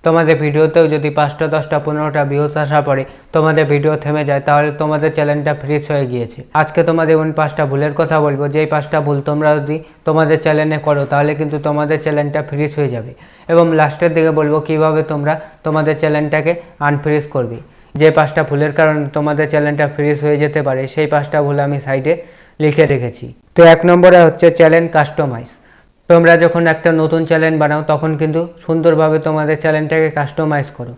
তোমাদের ভিডিওতেও যদি 5টা 10টা 15টা ভিউজ আসা পরে তোমাদের ভিডিও থেমে যায়, তাহলে তোমাদের চ্যানেলটা ফ্রিজ হয়ে গিয়েছে। আজকে তোমাদের এমন 5টা ভুলের কথা বলবো, যেই 5টা ভুল তোমরা যদি তোমাদের চ্যানেলে করো তাহলে কিন্তু তোমাদের চ্যানেলটা ফ্রিজ হয়ে যাবে। এবং লাস্টের দিকে বলবো কিভাবে তোমরা তোমাদের চ্যানেলটাকে আনফ্রিজ করবে। যে 5টা ভুলের কারণে তোমাদের চ্যানেলটা ফ্রিজ হয়ে যেতে পারে, সেই 5টা ভুল আমি সাইডে লিখে রেখেছি। তো 1 নম্বরে হচ্ছে চ্যানেল কাস্টমাইজ। তোমরা যখন একটা নতুন চ্যানেল বানাও তখন কিন্তু সুন্দরভাবে তোমাদের চ্যানেলটাকে কাস্টমাইজ করো।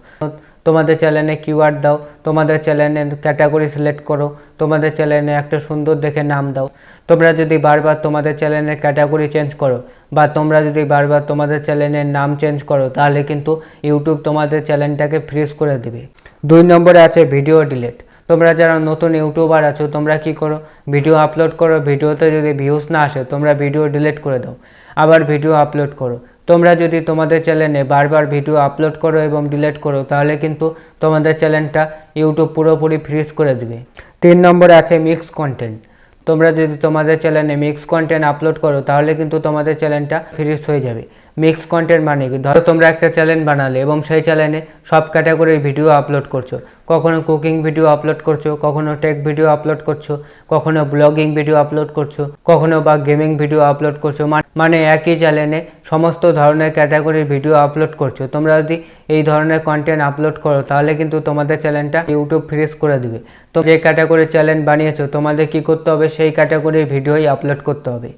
তোমাদের চ্যানেলে কিওয়ার্ড দাও, তোমাদের চ্যানেলে ক্যাটাগরি সিলেক্ট করো, তোমাদের চ্যানেলে একটা সুন্দর দেখে নাম দাও। তোমরা যদি বারবার তোমাদের চ্যানেলের ক্যাটাগরি চেঞ্জ করো বা তোমরা যদি বারবার তোমাদের চ্যানেলের নাম চেঞ্জ করো, তাহলে কিন্তু ইউটিউব তোমাদের চ্যানেলটাকে ফ্রিজ করে দেবে। 2 নম্বরে আছে ভিডিও ডিলিট। তোমরা যারা নতুন ইউটিউবার আছো, তোমরা কি করো, ভিডিও আপলোড করো, ভিডিওতে যদি ভিউজ না আসে তোমরা ভিডিও ডিলিট করে দাও, আবার ভিডিও আপলোড করো। তোমরা যদি তোমাদের চ্যানেলে বারবার ভিডিও আপলোড করো এবং ডিলিট করো, তাহলে কিন্তু তোমাদের চ্যানেলটা ইউটিউব পুরোপুরি ফ্রিজ করে দেবে। 3 নম্বরে আছে মিক্স কন্টেন্ট। তোমরা যদি তোমাদের চ্যানেলে মিক্স কন্টেন্ট আপলোড করো, তাহলে কিন্তু তোমাদের চ্যানেলটা ফ্রিজ হয়ে যাবে। মিক্স কন্টেন্ট মানে কি, ধরো তোমরা একটা চ্যানেল বানালে এবং সেই চ্যানেলে সব ক্যাটাগরির ভিডিও আপলোড করছো। কখনো কুকিং ভিডিও আপলোড করছো, কখনো টেক ভিডিও আপলোড করছো, কখনো ব্লগিং ভিডিও আপলোড করছো, কখনো বা গেমিং ভিডিও আপলোড করছো। মানে একই চ্যানেলে সমস্ত ধরনের ক্যাটাগরির ভিডিও আপলোড করছো। তোমরা যদি এই ধরনের কন্টেন্ট আপলোড করো, তাহলে কিন্তু তোমাদের চ্যানেলটা ইউটিউব ফ্রিজ করে দেবে। তো যে ক্যাটাগরির চ্যানেল বানিয়েছো, তোমাদের কি করতে হবে, সেই ক্যাটাগরির ভিডিওই আপলোড করতে হবে।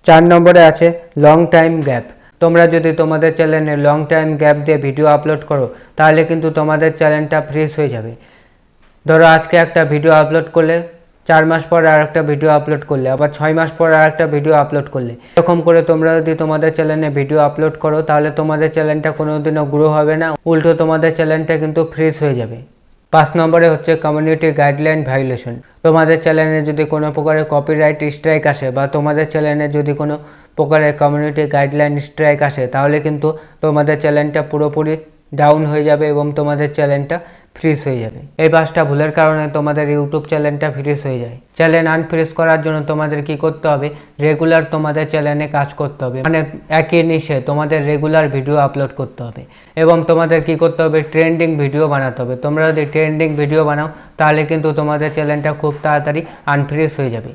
4 নম্বরে আছে লং টাইম গ্যাপ। তোমরা যদি তোমাদের চ্যানেলে লং টাইম গ্যাপ দিয়ে ভিডিও আপলোড করো, তাহলে কিন্তু তোমাদের চ্যানেলটা ফ্রিজ হয়ে যাবে। ধরো আজকে একটা ভিডিও আপলোড করলে, 4 মাস পর আর একটা ভিডিও আপলোড করলে, আবার 6 মাস পর আর একটা ভিডিও আপলোড করলে, এরকম করে তোমরা যদি তোমাদের চ্যানেলে ভিডিও আপলোড করো, তাহলে তোমাদের চ্যানেলটা কোনোদিনও গ্রো হবে না, উল্টো তোমাদের চ্যানেলটা কিন্তু ফ্রিজ হয়ে যাবে। 5 নম্বরে হচ্ছে কমিউনিটি গাইডলাইন ভায়োলেশন। তোমাদের চ্যানেলে যদি কোনো প্রকারের কপিরাইট স্ট্রাইক আসে বা তোমাদের চ্যানেলে যদি কোনো প্রকারের কমিউনিটি গাইডলাইন স্ট্রাইক আসে, তাহলে কিন্তু তোমাদের চ্যানেলটা পুরোপুরি ডাউন হয়ে যাবে এবং তোমাদের চ্যানেলটা ফ্রিজ হয়ে যাবে। এই 5টা ভুলের কারণে তোমাদের ইউটিউব চ্যানেলটা ফ্রিজ হয়ে যায়। চ্যানেল আনফ্রিজ করার জন্য তোমাদের কি করতে হবে, রেগুলার তোমাদের চ্যানেলে কাজ করতে হবে। মানে একই নিশে তোমাদের রেগুলার ভিডিও আপলোড করতে হবে এবং তোমাদের কি করতে হবে, ট্রেন্ডিং ভিডিও বানাতে হবে। তোমরা যদি ট্রেন্ডিং ভিডিও বানাও, তাহলে কিন্তু তোমাদের চ্যানেলটা খুব তাড়াতাড়ি আনফ্রিজ হয়ে যাবে।